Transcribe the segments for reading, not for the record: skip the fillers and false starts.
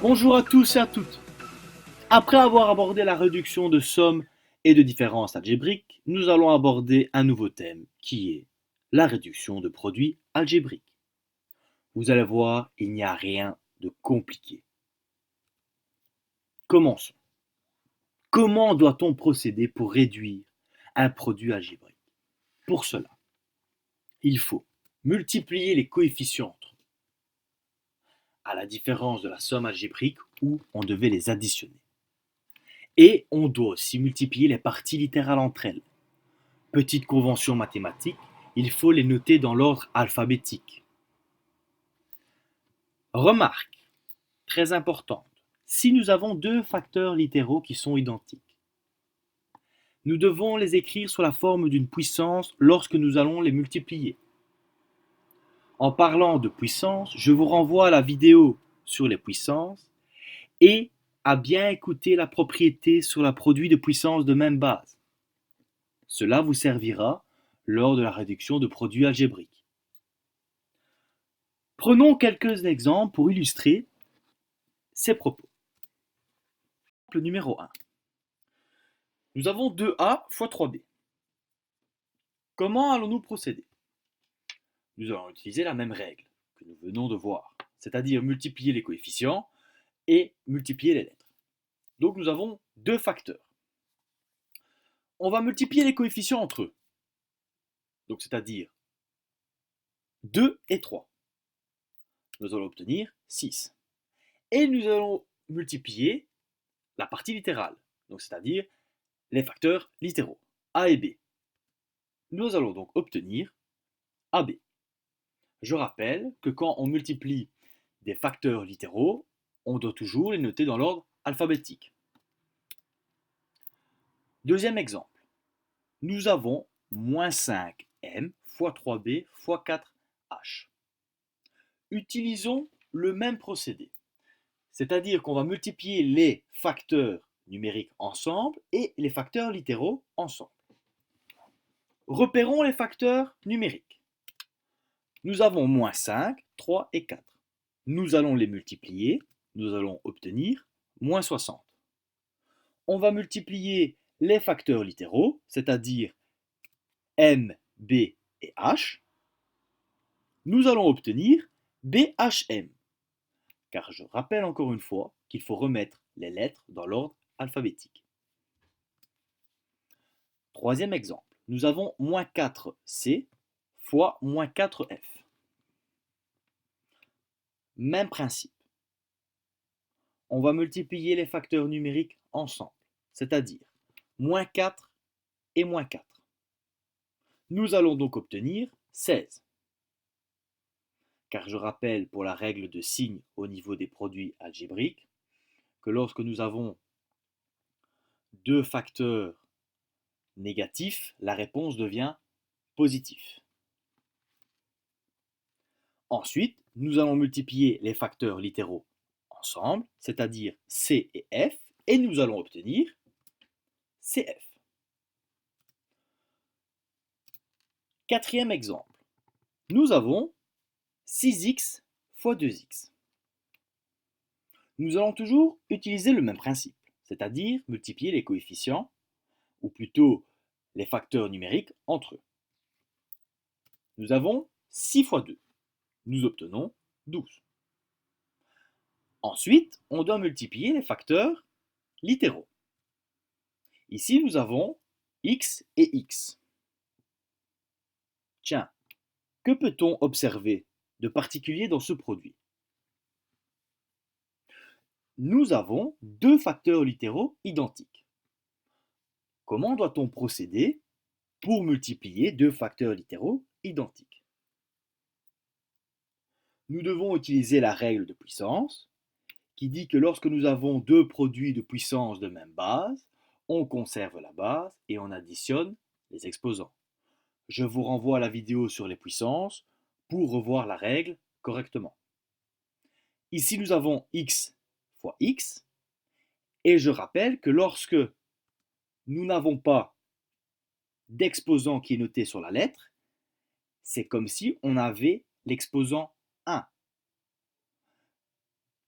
Bonjour à tous et à toutes. Après avoir abordé la réduction de sommes et de différences algébriques, nous allons aborder un nouveau thème qui est la réduction de produits algébriques. Vous allez voir, il n'y a rien de compliqué. Commençons. Comment doit-on procéder pour réduire un produit algébrique? Pour cela, il faut multiplier les coefficients entre eux, à la différence de la somme algébrique où on devait les additionner. Et on doit aussi multiplier les parties littérales entre elles. Petite convention mathématique, il faut les noter dans l'ordre alphabétique. Remarque, très importante, si nous avons deux facteurs littéraux qui sont identiques, nous devons les écrire sous la forme d'une puissance lorsque nous allons les multiplier. En parlant de puissance, je vous renvoie à la vidéo sur les puissances et à bien écouter la propriété sur la produit de puissance de même base. Cela vous servira lors de la réduction de produits algébriques. Prenons quelques exemples pour illustrer ces propos. Exemple numéro 1. Nous avons 2A fois 3B. Comment allons-nous procéder? Nous allons utiliser la même règle que nous venons de voir, c'est-à-dire multiplier les coefficients et multiplier les lettres. Donc nous avons deux facteurs. On va multiplier les coefficients entre eux, donc c'est-à-dire 2 et 3. Nous allons obtenir 6. Et nous allons multiplier la partie littérale, donc c'est-à-dire les facteurs littéraux, A et B. Nous allons donc obtenir AB. Je rappelle que quand on multiplie des facteurs littéraux, on doit toujours les noter dans l'ordre alphabétique. Deuxième exemple. Nous avons moins 5m fois 3b fois 4h. Utilisons le même procédé, c'est-à-dire qu'on va multiplier les facteurs numériques ensemble et les facteurs littéraux ensemble. Repérons les facteurs numériques. Nous avons moins 5, 3 et 4. Nous allons les multiplier, nous allons obtenir moins 60. On va multiplier les facteurs littéraux, c'est-à-dire M, B et H. Nous allons obtenir BHM, car je rappelle encore une fois qu'il faut remettre les lettres dans l'ordre alphabétique. Troisième exemple, nous avons moins 4C fois moins 4F. Même principe. On va multiplier les facteurs numériques ensemble, c'est-à-dire moins 4 et moins 4. Nous allons donc obtenir 16. Car je rappelle pour la règle de signe au niveau des produits algébriques que lorsque nous avons deux facteurs négatifs, la réponse devient positive. Ensuite, nous allons multiplier les facteurs littéraux ensemble, c'est-à-dire C et F, et nous allons obtenir CF. Quatrième exemple. Nous avons 6x fois 2x. Nous allons toujours utiliser le même principe, c'est-à-dire multiplier les coefficients, ou plutôt les facteurs numériques entre eux. Nous avons 6 fois 2. Nous obtenons 12. Ensuite, on doit multiplier les facteurs littéraux. Ici, nous avons x et x. Tiens, que peut-on observer de particulier dans ce produit? Nous avons deux facteurs littéraux identiques. Comment doit-on procéder pour multiplier deux facteurs littéraux identiques? Nous devons utiliser la règle de puissance qui dit que lorsque nous avons deux produits de puissance de même base, on conserve la base et on additionne les exposants. Je vous renvoie à la vidéo sur les puissances pour revoir la règle correctement. Ici, nous avons x fois x, et je rappelle que lorsque nous n'avons pas d'exposant qui est noté sur la lettre, c'est comme si on avait l'exposant 1.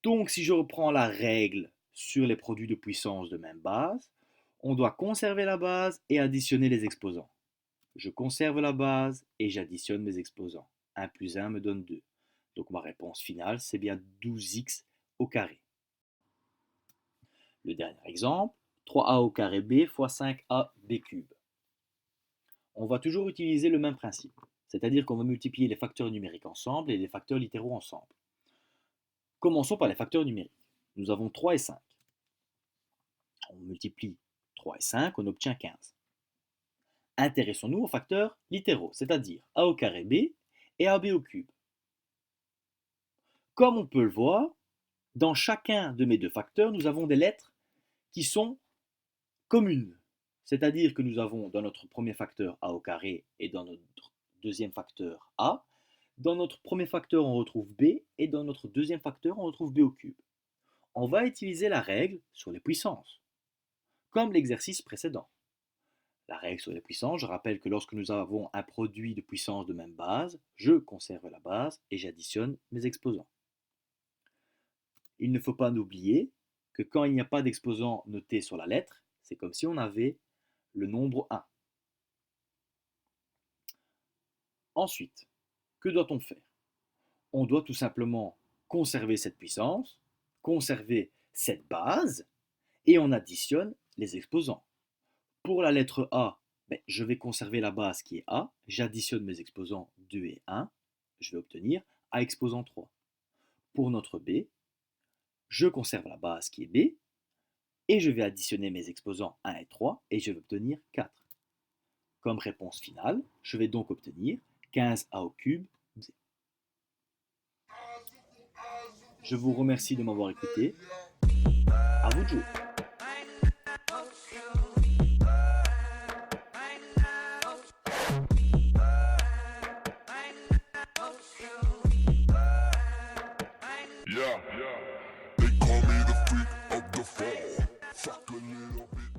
Donc si je reprends la règle sur les produits de puissance de même base, on doit conserver la base et additionner les exposants. Je conserve la base et j'additionne mes exposants. 1 plus 1 me donne 2. Donc ma réponse finale, c'est bien 12x au carré. Le dernier exemple, 3a au carré b fois 5ab cube. On va toujours utiliser le même principe, c'est-à-dire qu'on va multiplier les facteurs numériques ensemble et les facteurs littéraux ensemble. Commençons par les facteurs numériques. Nous avons 3 et 5. On multiplie 3 et 5, on obtient 15. Intéressons-nous aux facteurs littéraux, c'est-à-dire a au carré b et ab au cube. Comme on peut le voir, dans chacun de mes deux facteurs, nous avons des lettres qui sont communes. C'est-à-dire que nous avons dans notre premier facteur a au carré et dans notre deuxième facteur a. Dans notre premier facteur, on retrouve b et dans notre deuxième facteur, on retrouve b au cube. On va utiliser la règle sur les puissances, comme l'exercice précédent. La règle sur les puissances, je rappelle que lorsque nous avons un produit de puissance de même base, je conserve la base et j'additionne mes exposants. Il ne faut pas oublier que quand il n'y a pas d'exposant noté sur la lettre, c'est comme si on avait le nombre 1. Ensuite, que doit-on faire? On doit tout simplement conserver cette puissance, conserver cette base, et on additionne les exposants. Pour la lettre A, je vais conserver la base qui est A, j'additionne mes exposants 2 et 1, je vais obtenir A exposant 3. Pour notre B, je conserve la base qui est B, et je vais additionner mes exposants 1 et 3, et je vais obtenir 4. Comme réponse finale, je vais donc obtenir 15a au cube. Je vous remercie de m'avoir écouté. À vous de jouer. Yeah, they call me the freak of the fall. Fuck a little bit.